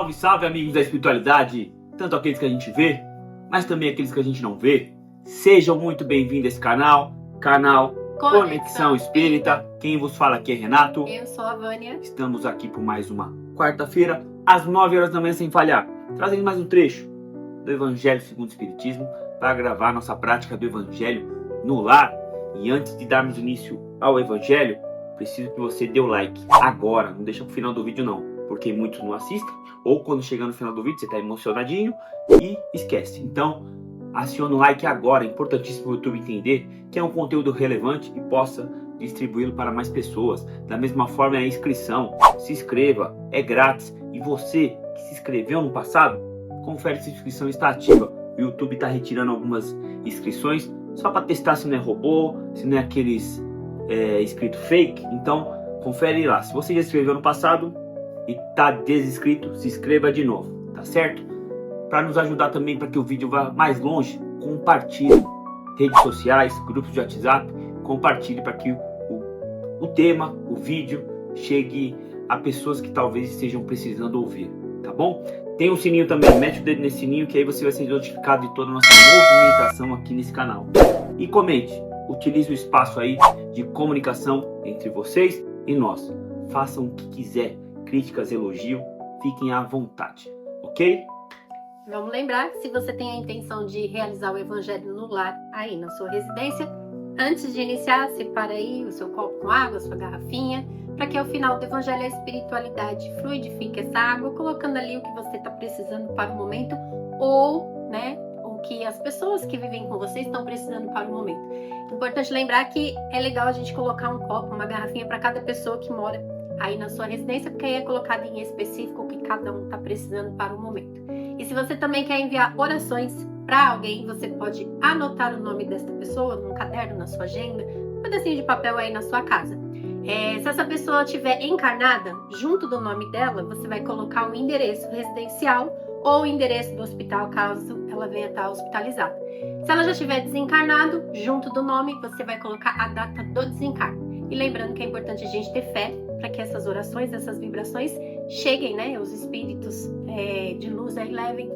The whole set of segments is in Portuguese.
Salve, salve, amigos da espiritualidade, tanto aqueles que a gente vê, mas também aqueles que a gente não vê. Sejam muito bem-vindos a esse canal Conexão Espírita. Quem vos fala aqui é Renato. Eu sou a Vânia. Estamos aqui por mais uma quarta-feira, às 9 horas da manhã, sem falhar, trazendo mais um trecho do Evangelho segundo o Espiritismo para gravar nossa prática do Evangelho no lar. E antes de darmos início ao Evangelho, preciso que você dê o like agora, não deixa pro final do vídeo não, porque muitos não assistem, ou quando chegar no final do vídeo você está emocionadinho e esquece. Então, aciona o like agora, é importantíssimo o YouTube entender que é um conteúdo relevante e possa distribuí-lo para mais pessoas. Da mesma forma é a inscrição, se inscreva, é grátis. E você que se inscreveu no passado, confere se a inscrição está ativa. O YouTube está retirando algumas inscrições só para testar se não é robô, se não é aqueles inscrito fake. Então confere lá. Se você já se inscreveu no passado e está desinscrito, se inscreva de novo, tá certo? Para nos ajudar também para que o vídeo vá mais longe, compartilhe redes sociais, grupos de WhatsApp, compartilhe para que o tema, o vídeo chegue a pessoas que talvez estejam precisando ouvir, tá bom? Tem um sininho também, mete o dedo nesse sininho que aí você vai ser notificado de toda a nossa movimentação aqui nesse canal. E comente, utilize o espaço aí de comunicação entre vocês e nós. Façam o que quiser, críticas, elogio, fiquem à vontade, ok? Vamos lembrar que se você tem a intenção de realizar o Evangelho no lar, aí na sua residência, antes de iniciar, separa aí o seu copo com água, a sua garrafinha, para que ao final do Evangelho a espiritualidade fluidifique essa água, colocando ali o que você está precisando para o momento, ou, o que as pessoas que vivem com você estão precisando para o momento. Importante lembrar que é legal a gente colocar um copo, uma garrafinha para cada pessoa que mora aí na sua residência, porque aí é colocado em específico o que cada um está precisando para o momento. E se você também quer enviar orações para alguém, você pode anotar o nome desta pessoa num caderno, na sua agenda, um pedacinho de papel aí na sua casa. Se essa pessoa estiver encarnada, junto do nome dela, você vai colocar o endereço residencial ou o endereço do hospital, caso ela venha estar hospitalizada. Se ela já estiver desencarnado, junto do nome, você vai colocar a data do desencarne. E lembrando que é importante a gente ter fé para que essas orações, essas vibrações cheguem, os espíritos de luz aí levem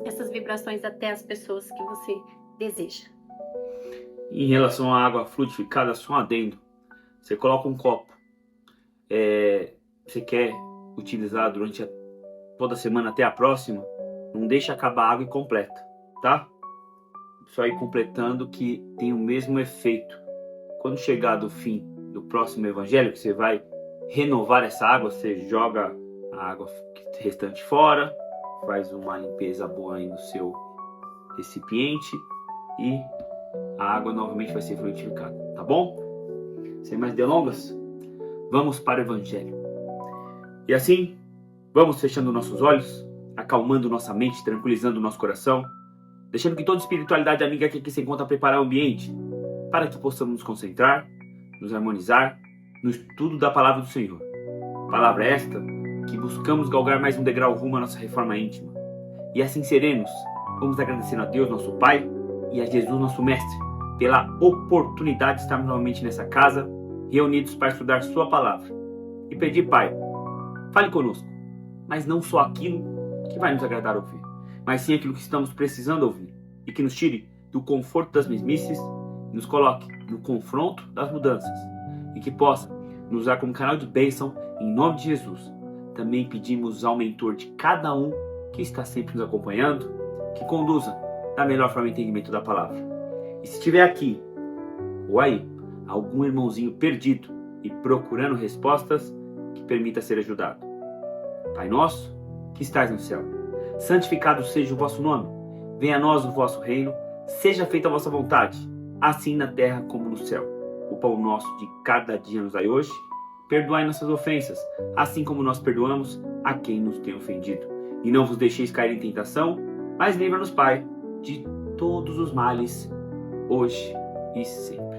essas vibrações até as pessoas que você deseja. Em relação à água fluidificada, só um adendo. Você coloca um copo, você quer utilizar durante toda a semana até a próxima, não deixa acabar a água e completa, tá? Só ir completando que tem o mesmo efeito. Quando chegar do fim do próximo evangelho, que você vai renovar essa água, você joga a água restante fora, faz uma limpeza boa aí no seu recipiente e a água novamente vai ser fluidificada, tá bom? Sem mais delongas, vamos para o Evangelho. E assim, vamos fechando nossos olhos, acalmando nossa mente, tranquilizando nosso coração, deixando que toda espiritualidade amiga que aqui se encontra preparar o ambiente para que possamos nos concentrar, nos harmonizar no estudo da Palavra do Senhor. Palavra esta que buscamos galgar mais um degrau rumo à nossa reforma íntima. E assim seremos. Vamos agradecendo a Deus, nosso Pai, e a Jesus, nosso Mestre, pela oportunidade de estarmos novamente nessa casa, reunidos para estudar Sua Palavra. E pedir, Pai, fale conosco, mas não só aquilo que vai nos agradar ouvir, mas sim aquilo que estamos precisando ouvir, e que nos tire do conforto das mesmices, e nos coloque no confronto das mudanças, e que possa nos usar como canal de bênção, em nome de Jesus. Também pedimos ao mentor de cada um que está sempre nos acompanhando, que conduza da melhor forma o entendimento da palavra. E se estiver aqui, ou aí, algum irmãozinho perdido e procurando respostas, que permita ser ajudado. Pai nosso, que estás no céu, santificado seja o vosso nome. Venha a nós o vosso reino, seja feita a vossa vontade, assim na terra como no céu. O pão nosso de cada dia nos dai hoje. Perdoai nossas ofensas, assim como nós perdoamos a quem nos tem ofendido. E não vos deixeis cair em tentação, mas livra-nos, Pai, de todos os males, hoje e sempre.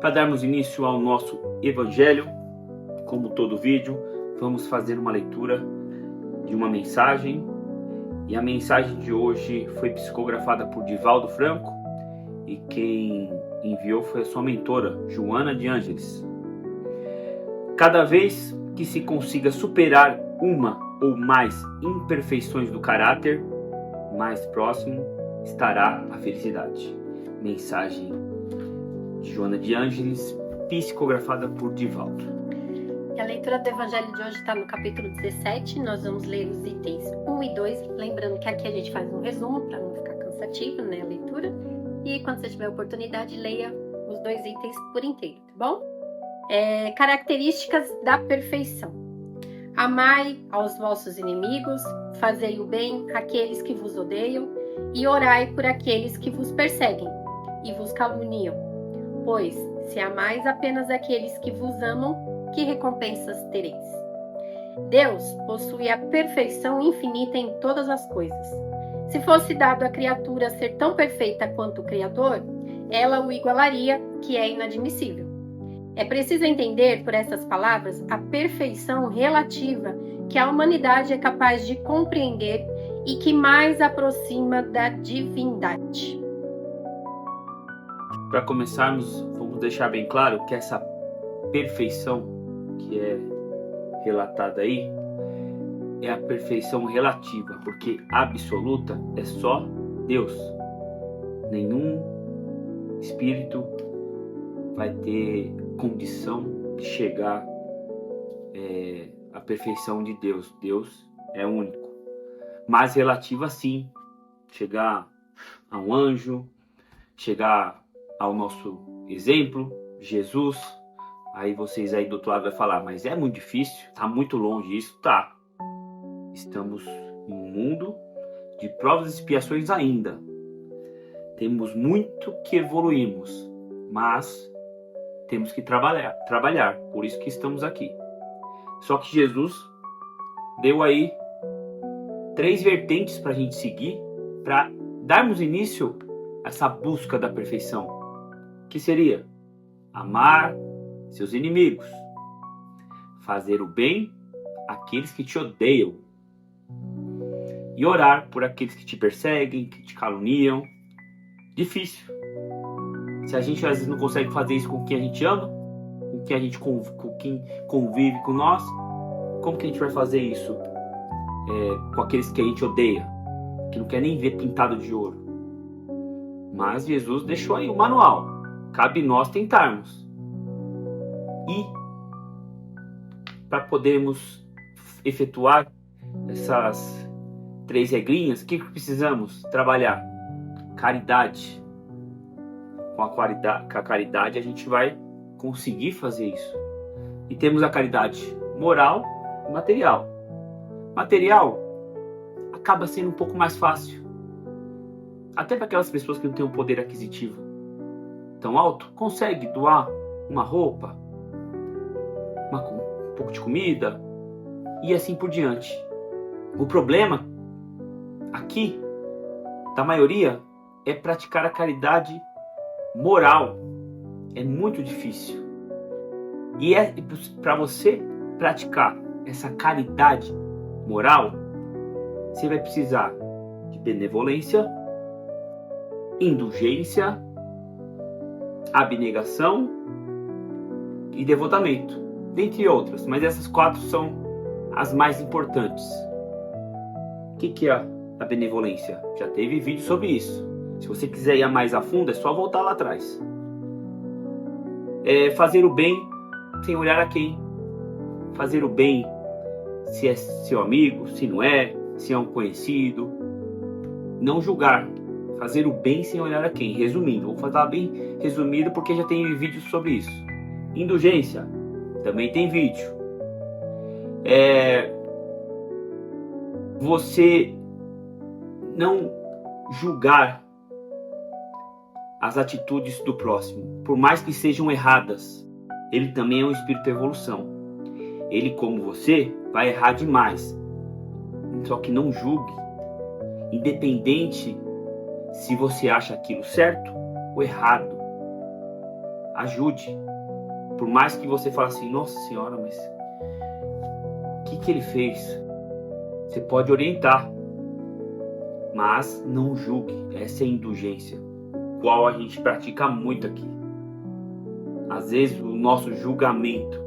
Para darmos início ao nosso Evangelho, como todo vídeo, vamos fazer uma leitura de uma mensagem. E a mensagem de hoje foi psicografada por Divaldo Franco, e quem enviou foi a sua mentora, Joana de Ângeles. Cada vez que se consiga superar uma ou mais imperfeições do caráter, mais próximo estará a felicidade. Mensagem de Joana de Ângeles, psicografada por Divaldo. E a leitura do Evangelho de hoje está no capítulo 17. Nós vamos ler os itens 1 e 2. Lembrando que aqui a gente faz um resumo para não ficar cansativo, né, a leitura. E quando você tiver oportunidade, leia os 2 itens por inteiro, tá bom? Características da perfeição. Amai aos vossos inimigos, fazei o bem àqueles que vos odeiam, e orai por aqueles que vos perseguem e vos caluniam. Pois, se amais apenas aqueles que vos amam, que recompensas tereis? Deus possui a perfeição infinita em todas as coisas. Se fosse dado à criatura ser tão perfeita quanto o Criador, ela o igualaria, que é inadmissível. É preciso entender, por essas palavras, a perfeição relativa que a humanidade é capaz de compreender e que mais aproxima da divindade. Para começarmos, vamos deixar bem claro que essa perfeição que é relatada aí é a perfeição relativa, porque absoluta é só Deus. Nenhum espírito vai ter condição de chegar à perfeição de Deus. Deus é único. Mas relativa sim, chegar a um anjo, chegar ao nosso exemplo, Jesus. Aí vocês aí do outro lado vão falar, mas é muito difícil, tá muito longe isso, tá. Estamos em um mundo de provas e expiações ainda. Temos muito que evoluirmos, mas temos que trabalhar, por isso que estamos aqui. Só que Jesus deu aí 3 vertentes para a gente seguir, para darmos início a essa busca da perfeição, que seria amar seus inimigos, fazer o bem àqueles que te odeiam e orar por aqueles que te perseguem, que te caluniam. Difícil. Se a gente às vezes não consegue fazer isso com quem a gente ama, com quem convive com nós, como que a gente vai fazer isso com aqueles que a gente odeia, que não quer nem ver pintado de ouro? Mas Jesus deixou aí o manual. Cabe nós tentarmos. E para podermos efetuar essas 3 regrinhas, o que precisamos trabalhar? Caridade. Com a caridade a gente vai conseguir fazer isso. E temos a caridade moral e material. Material acaba sendo um pouco mais fácil. Até para aquelas pessoas que não têm um poder aquisitivo tão alto, consegue doar uma roupa, um pouco de comida e assim por diante. O problema aqui da maioria é praticar a caridade moral. É muito difícil. E para você praticar essa caridade moral, você vai precisar de benevolência, indulgência, abnegação e devotamento, dentre outras, mas essas 4 são as mais importantes. O que é a benevolência? Já teve vídeo sobre isso. Se você quiser ir mais a fundo, é só voltar lá atrás. Fazer o bem sem olhar a quem. Fazer o bem se é seu amigo, se não é, se é um conhecido. Não julgar. Fazer o bem sem olhar a quem. Resumindo, vou falar bem resumido porque já tem vídeo sobre isso. Indulgência, também tem vídeo. Você não julgar as atitudes do próximo, por mais que sejam erradas. Ele também é um espírito de evolução. Ele, como você, vai errar demais. Só que não julgue, independente se você acha aquilo certo ou errado. Ajude. Por mais que você fale assim, nossa senhora, mas o que ele fez? Você pode orientar, mas não julgue. Essa é a indulgência, qual a gente pratica muito aqui. Às vezes o nosso julgamento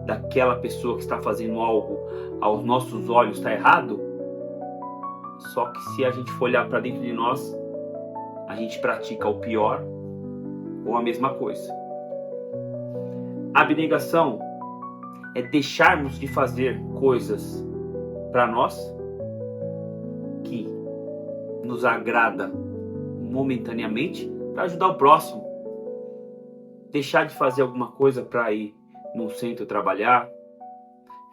daquela pessoa que está fazendo algo aos nossos olhos está errado, só que se a gente for olhar para dentro de nós, a gente pratica o pior ou a mesma coisa. Abnegação é deixarmos de fazer coisas para nós que nos agrada momentaneamente para ajudar o próximo. Deixar de fazer alguma coisa para ir num centro trabalhar,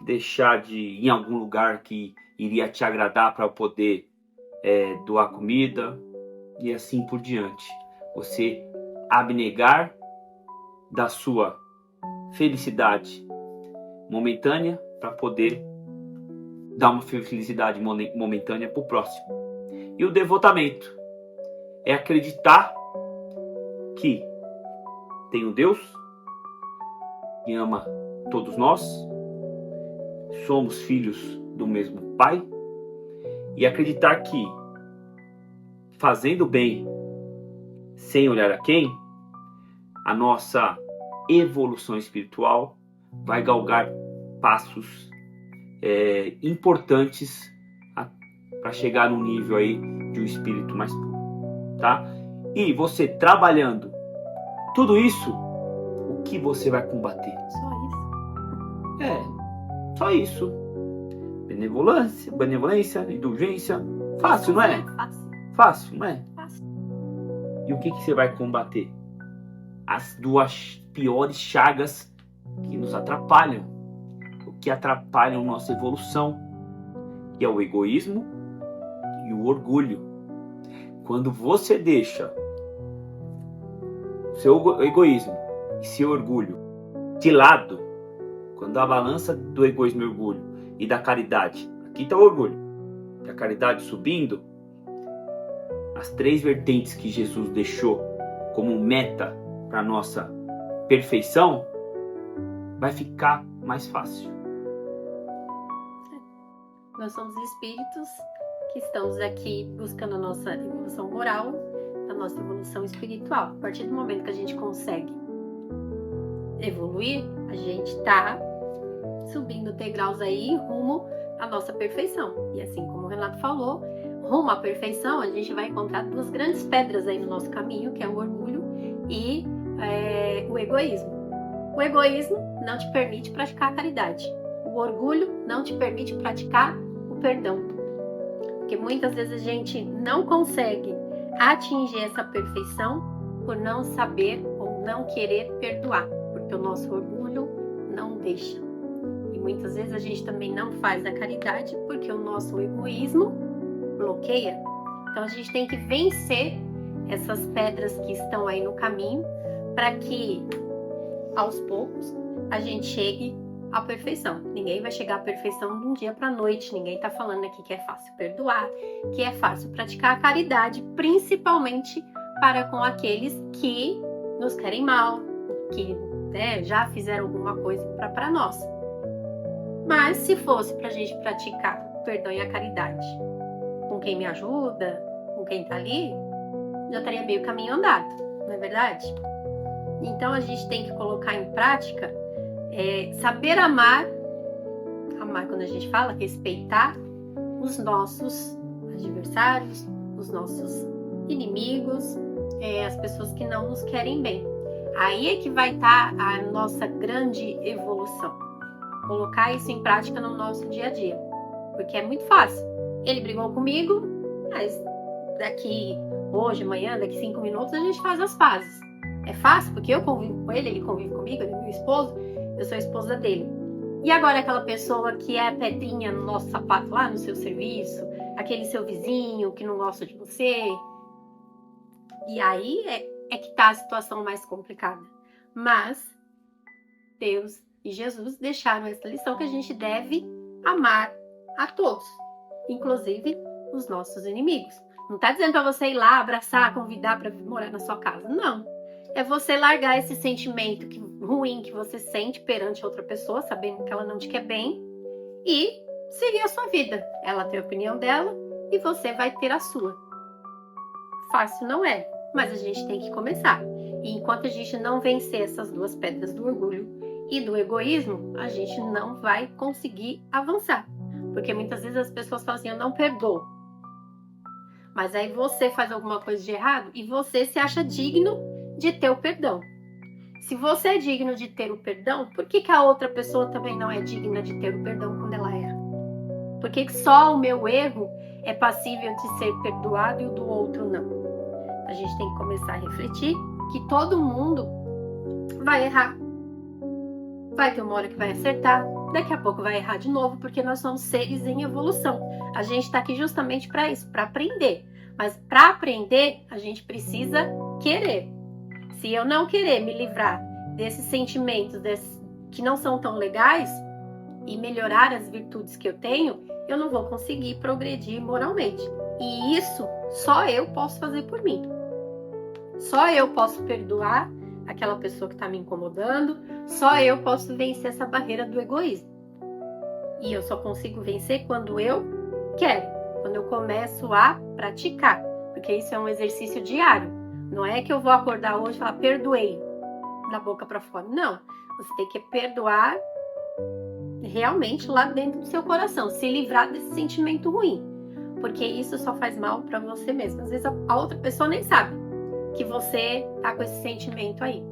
deixar de ir em algum lugar que iria te agradar para poder doar comida e assim por diante. Você abnegar da sua felicidade momentânea para poder dar uma felicidade momentânea para o próximo. E o devotamento é acreditar que tem um Deus que ama todos nós, somos filhos do mesmo Pai, e acreditar que fazendo bem sem olhar a quem, a nossa evolução espiritual vai galgar passos importantes para chegar num nível aí de um espírito mais puro, tá? E você trabalhando tudo isso, o que você vai combater? Só isso. Só isso. Benevolência, indulgência. Fácil, não é? Fácil, não é? Fácil. E o que você vai combater? As duas piores chagas que nos atrapalham, o que atrapalham nossa evolução, que é o egoísmo e o orgulho. Quando você deixa seu egoísmo e seu orgulho de lado, quando a balança do egoísmo e orgulho e da caridade, aqui está o orgulho, e a caridade subindo, as três vertentes que Jesus deixou como meta para nossa perfeição, vai ficar mais fácil. Nós somos espíritos que estamos aqui buscando a nossa evolução moral, a nossa evolução espiritual. A partir do momento que a gente consegue evoluir, a gente está subindo degraus aí rumo à nossa perfeição. E assim como o Renato falou, rumo à perfeição, a gente vai encontrar duas grandes pedras aí no nosso caminho, que é o orgulho e o egoísmo. O egoísmo não te permite praticar a caridade. O orgulho não te permite praticar o perdão. Porque muitas vezes a gente não consegue atingir essa perfeição por não saber ou não querer perdoar, porque o nosso orgulho não deixa. E muitas vezes a gente também não faz a caridade porque o nosso egoísmo bloqueia. Então a gente tem que vencer essas pedras que estão aí no caminho para que aos poucos a gente chegue à perfeição. Ninguém vai chegar à perfeição de um dia para a noite. Ninguém está falando aqui que é fácil perdoar, que é fácil praticar a caridade, principalmente para com aqueles que nos querem mal, que já fizeram alguma coisa para nós. Mas se fosse para a gente praticar o perdão e a caridade com quem me ajuda, com quem está ali, já estaria meio caminho andado, não é verdade? Então a gente tem que colocar em prática, saber amar quando a gente fala, respeitar os nossos adversários, os nossos inimigos, as pessoas que não nos querem bem. Aí é que vai estar a nossa grande evolução. Colocar isso em prática no nosso dia a dia. Porque é muito fácil. Ele brigou comigo, mas daqui hoje, amanhã, daqui 5 minutos a gente faz as pazes. É fácil porque eu convivo com ele convive comigo, ele é meu esposo, eu sou a esposa dele. E agora aquela pessoa que é a pedrinha no nosso sapato lá no seu serviço, aquele seu vizinho que não gosta de você. E aí é que tá a situação mais complicada. Mas Deus e Jesus deixaram essa lição que a gente deve amar a todos, inclusive os nossos inimigos. Não tá dizendo para você ir lá, abraçar, convidar para morar na sua casa. Não. É você largar esse sentimento ruim que você sente perante outra pessoa, sabendo que ela não te quer bem, e seguir a sua vida. Ela tem a opinião dela e você vai ter a sua. Fácil não é, mas a gente tem que começar. E enquanto a gente não vencer essas duas pedras do orgulho e do egoísmo, a gente não vai conseguir avançar. Porque muitas vezes as pessoas falam assim, eu não perdoo. Mas aí você faz alguma coisa de errado e você se acha digno de ter o perdão. Se você é digno de ter o perdão, por que a outra pessoa também não é digna de ter o perdão quando ela erra? Por que só o meu erro é passível de ser perdoado e o do outro não? A gente tem que começar a refletir que todo mundo vai errar. Vai ter uma hora que vai acertar, daqui a pouco vai errar de novo, porque nós somos seres em evolução. A gente está aqui justamente para isso, para aprender. Mas para aprender, a gente precisa querer. Se eu não querer me livrar desses sentimentos que não são tão legais e melhorar as virtudes que eu tenho, eu não vou conseguir progredir moralmente. E isso só eu posso fazer por mim. Só eu posso perdoar aquela pessoa que está me incomodando, só eu posso vencer essa barreira do egoísmo. E eu só consigo vencer quando eu quero, quando eu começo a praticar, porque isso é um exercício diário. Não é que eu vou acordar hoje e falar, perdoei, da boca para fora. Não, você tem que perdoar realmente lá dentro do seu coração, se livrar desse sentimento ruim, porque isso só faz mal para você mesmo. Às vezes a outra pessoa nem sabe que você tá com esse sentimento aí.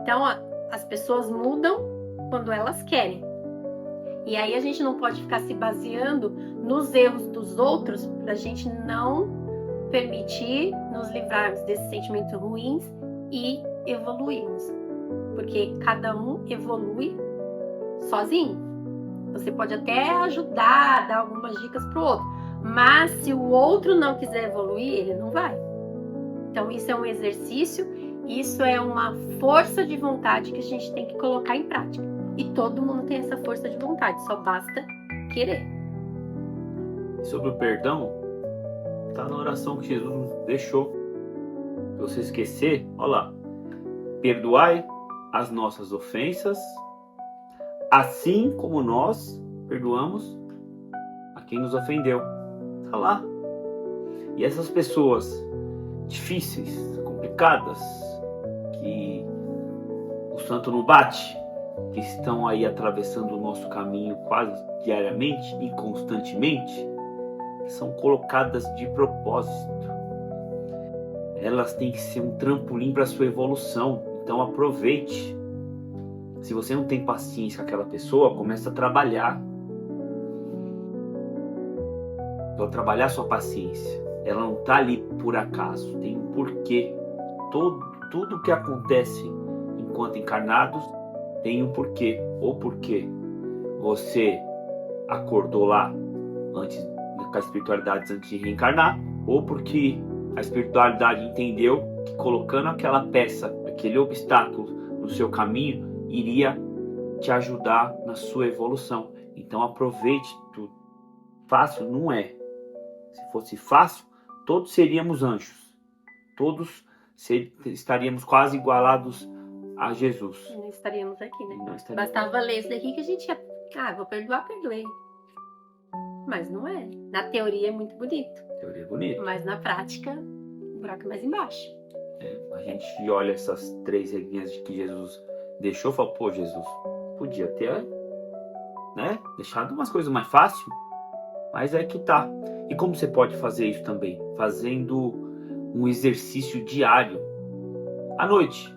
Então, as pessoas mudam quando elas querem. E aí a gente não pode ficar se baseando nos erros dos outros pra gente não permitir nos livrarmos desses sentimentos ruins e evoluirmos. Porque cada um evolui sozinho. Você pode até ajudar, dar algumas dicas pro outro. Mas se o outro não quiser evoluir, ele não vai. Então isso é um exercício, isso é uma força de vontade que a gente tem que colocar em prática. E todo mundo tem essa força de vontade, só basta querer. Sobre o perdão, está na oração que Jesus deixou. Se você esquecer, olha lá. Perdoai as nossas ofensas, assim como nós perdoamos a quem nos ofendeu. Está lá. E essas pessoas difíceis, complicadas, que o santo não bate, que estão aí atravessando o nosso caminho quase diariamente e constantemente, são colocadas de propósito. Elas têm que ser um trampolim para a sua evolução. Então aproveite. Se você não tem paciência com aquela pessoa, começa a trabalhar. Então, trabalhar sua paciência. Ela não está ali por acaso, tem um porquê. Tudo que acontece enquanto encarnados tem um porquê. Ou porque você acordou lá antes, com a espiritualidade antes de reencarnar, ou porque a espiritualidade entendeu que colocando aquela peça, aquele obstáculo no seu caminho, iria te ajudar na sua evolução. Então aproveite tudo. Fácil não é. Se fosse fácil, todos seríamos anjos. Todos estaríamos quase igualados a Jesus. E não estaríamos aqui, né? Não estaríamos. Bastava ler isso daqui que a gente ia... vou perdoar, perdoei. Mas não é. Na teoria é muito bonito. Teoria é bonita. Mas na prática, o buraco é mais embaixo. A gente olha essas 3 regrinhas que Jesus deixou e fala, pô, Jesus, podia ter, né, deixado umas coisas mais fáceis. Mas é que tá. E como você pode fazer isso também? Fazendo um exercício diário. À noite,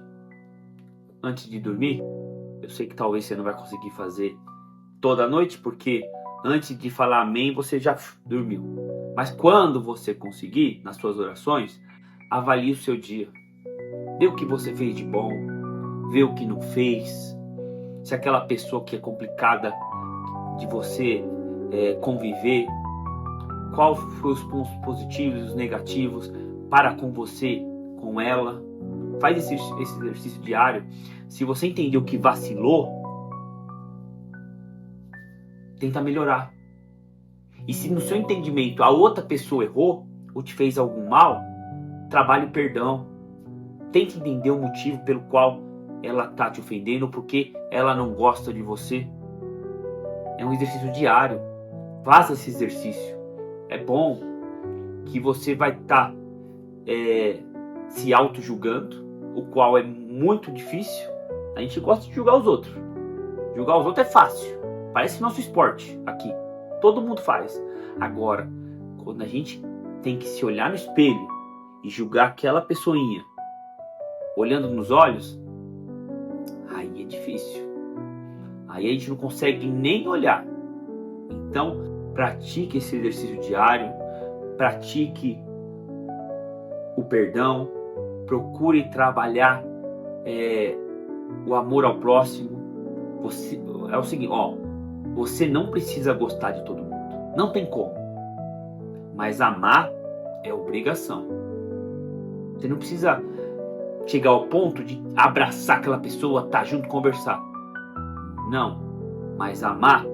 antes de dormir. Eu sei que talvez você não vai conseguir fazer toda noite, porque antes de falar amém, você já dormiu. Mas quando você conseguir, nas suas orações, avalie o seu dia. Vê o que você fez de bom. Vê o que não fez. Se aquela pessoa que é complicada de você conviver, qual foi os pontos positivos e os negativos para com você, com ela. Faz esse exercício diário. Se você entendeu que vacilou, tenta melhorar. E se no seu entendimento a outra pessoa errou ou te fez algum mal, trabalhe o perdão. Tente entender o motivo pelo qual ela está te ofendendo, porque ela não gosta de você. É um exercício diário. Faça esse exercício. É bom que você vai estar se auto-julgando, o qual é muito difícil. A gente gosta de julgar os outros. Julgar os outros é fácil. Parece nosso esporte aqui. Todo mundo faz. Agora, quando a gente tem que se olhar no espelho e julgar aquela pessoinha, olhando nos olhos, aí é difícil. Aí a gente não consegue nem olhar. Então, pratique esse exercício diário. Pratique o perdão. Procure trabalhar o amor ao próximo. É o seguinte, você não precisa gostar de todo mundo. Não tem como. Mas amar é obrigação. Você não precisa chegar ao ponto de abraçar aquela pessoa, estar junto, conversar. Não. Mas amar,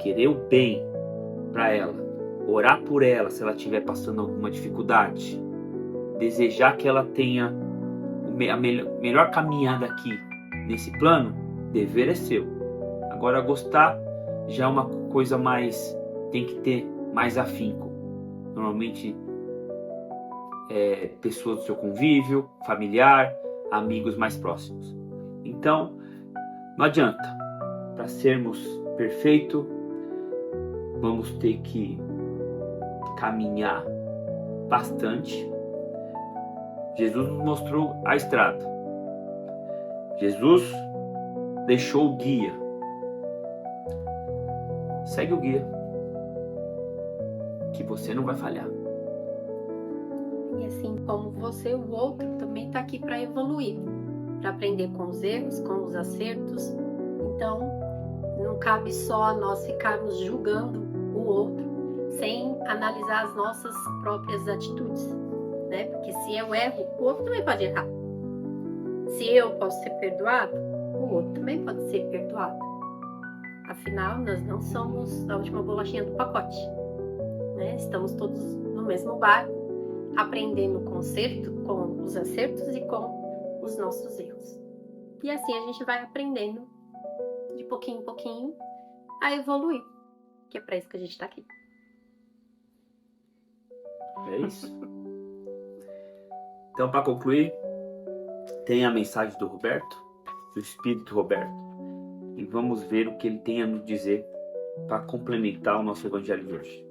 querer o bem para ela, orar por ela se ela estiver passando alguma dificuldade, desejar que ela tenha a melhor caminhada aqui nesse plano, dever é seu. Agora, gostar já é uma coisa mais, tem que ter mais afinco. Normalmente pessoas do seu convívio, familiar, amigos mais próximos. Então, não adianta. Para sermos perfeitos, vamos ter que caminhar bastante. Jesus nos mostrou a estrada. Jesus deixou o guia. Segue o guia, que você não vai falhar. E assim como você, o outro também está aqui para evoluir, para aprender com os erros, com os acertos. Então, não cabe só a nós ficarmos julgando o outro sem analisar as nossas próprias atitudes, né? Porque se eu erro, o outro também pode errar. Se eu posso ser perdoado, o outro também pode ser perdoado. Afinal, nós não somos a última bolachinha do pacote, né? Estamos todos no mesmo barco, aprendendo com os acertos e com os nossos erros. E assim a gente vai aprendendo de pouquinho em pouquinho a evoluir, que é para isso que a gente está aqui. É isso. Então, para concluir, tem a mensagem do Roberto, do Espírito Roberto, e vamos ver o que ele tem a nos dizer para complementar o nosso evangelho de hoje.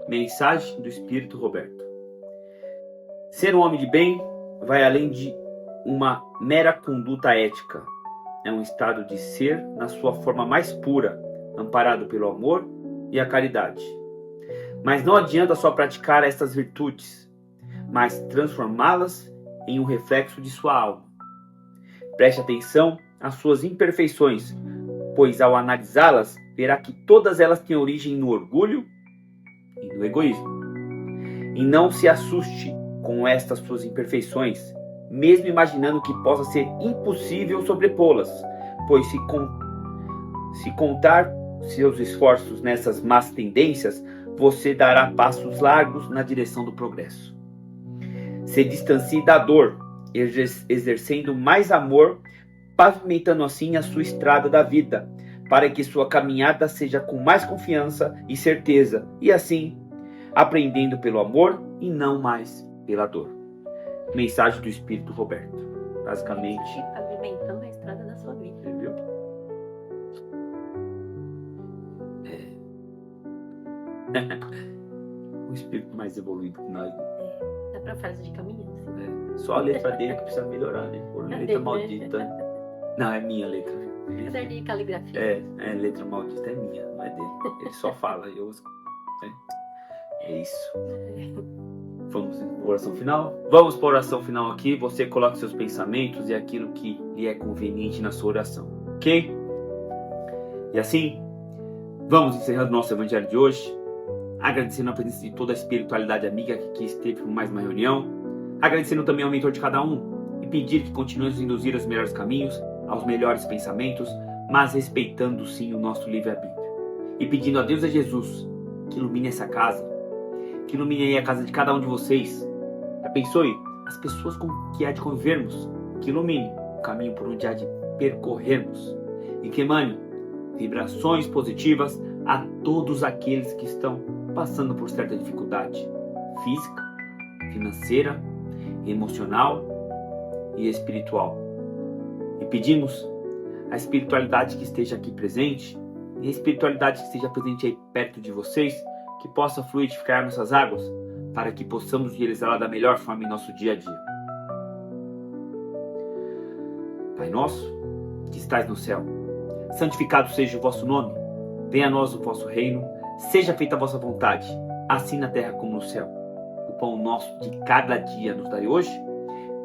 Mensagem do Espírito Roberto. Ser um homem de bem vai além de uma mera conduta ética. É um estado de ser na sua forma mais pura, amparado pelo amor e a caridade. Mas não adianta só praticar estas virtudes, mas transformá-las em um reflexo de sua alma. Preste atenção às suas imperfeições, pois ao analisá-las, verá que todas elas têm origem no orgulho e no egoísmo. E não se assuste com estas suas imperfeições, mesmo imaginando que possa ser impossível sobrepô-las, pois se contar seus esforços nessas más tendências, você dará passos largos na direção do progresso. Se distancie da dor, exercendo mais amor, pavimentando assim a sua estrada da vida, para que sua caminhada seja com mais confiança e certeza, e assim, aprendendo pelo amor e não mais pela dor. Mensagem do Espírito Roberto. Basicamente, Pavimentando a estrada da sua vida. entendeu? Um espírito mais evoluído que nós. Dá pra frase de caminho, assim. Só a letra dele que precisa melhorar, né? Por Cadê, letra né? maldita. Não, é minha letra. Caderno de caligrafia. Letra maldita é minha, não é dele. Ele só fala, eu uso. É isso. Vamos para a oração final? Vamos para a oração final aqui. Você coloca seus pensamentos e aquilo que lhe é conveniente na sua oração. Ok? E assim, vamos encerrando o nosso evangelho de hoje. Agradecendo a presença de toda a espiritualidade amiga que esteve por mais uma reunião. Agradecendo também ao mentor de cada um. E pedir que continue a nos induzir aos melhores caminhos, aos melhores pensamentos, mas respeitando sim o nosso livre-arbítrio. E pedindo a Deus e a Jesus que ilumine essa casa, que ilumine aí a casa de cada um de vocês. Abençoe as pessoas com que há de convivermos, que ilumine o caminho por onde há de percorrermos e que emane vibrações positivas a todos aqueles que estão passando por certa dificuldade física, financeira, emocional e espiritual. E pedimos a espiritualidade que esteja aqui presente e a espiritualidade que esteja presente aí perto de vocês, que possa fluidificar nossas águas, para que possamos utilizá-la da melhor forma em nosso dia a dia. Pai nosso, que estais no céu, santificado seja o vosso nome, venha a nós o vosso reino, seja feita a vossa vontade, assim na terra como no céu. O pão nosso de cada dia nos dai hoje,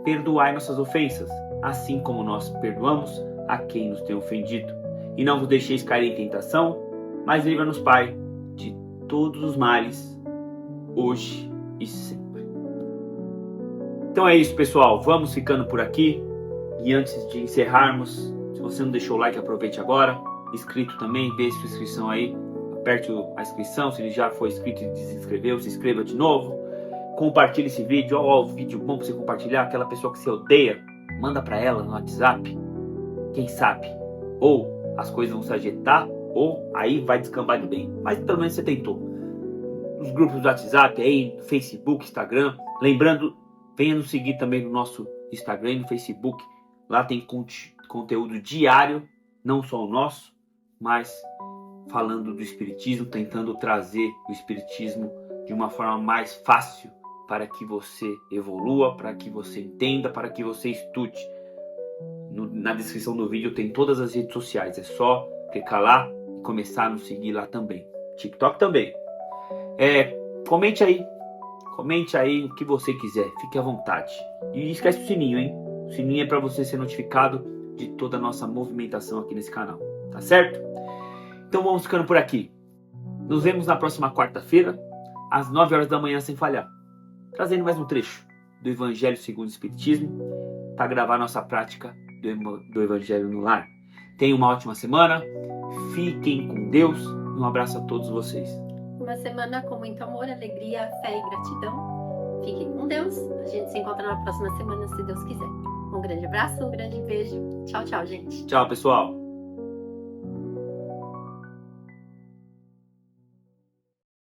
perdoai nossas ofensas, assim como nós perdoamos a quem nos tem ofendido. E não vos deixeis cair em tentação, mas livra-nos, Pai, de todos os males, hoje e sempre. Então é isso, pessoal. Vamos ficando por aqui. E antes de encerrarmos, se você não deixou o like, aproveite agora. Inscrito também, vê sua inscrição aí. Aperte a inscrição. Se ele já foi inscrito e desinscreveu, se inscreva de novo. Compartilhe esse vídeo. Ó, o vídeo bom para você compartilhar. Aquela pessoa que você odeia, manda para ela no WhatsApp. Quem sabe? Ou as coisas vão se ajeitar, ou aí vai descambar de bem. Mas pelo menos você tentou. Os grupos do WhatsApp aí, Facebook, Instagram. Lembrando, venha nos seguir também no nosso Instagram e no Facebook. Lá tem conteúdo diário, não só o nosso, mas falando do Espiritismo, tentando trazer o Espiritismo de uma forma mais fácil para que você evolua, para que você entenda, para que você estude. Na descrição do vídeo tem todas as redes sociais, é só clicar lá e começar a nos seguir lá também. TikTok também. Comente aí o que você quiser, fique à vontade. E esquece o sininho, hein? O sininho é para você ser notificado de toda a nossa movimentação aqui nesse canal, tá certo? Então vamos ficando por aqui. Nos vemos na próxima quarta-feira, às 9 horas da manhã, sem falhar, trazendo mais um trecho do Evangelho segundo o Espiritismo, para gravar nossa prática do Evangelho no lar. Tenham uma ótima semana, fiquem com Deus, um abraço a todos vocês. Uma semana com muito amor, alegria, fé e gratidão. Fiquem com Deus. A gente se encontra na próxima semana, se Deus quiser. Um grande abraço, um grande beijo. Tchau, tchau, gente. Tchau, pessoal.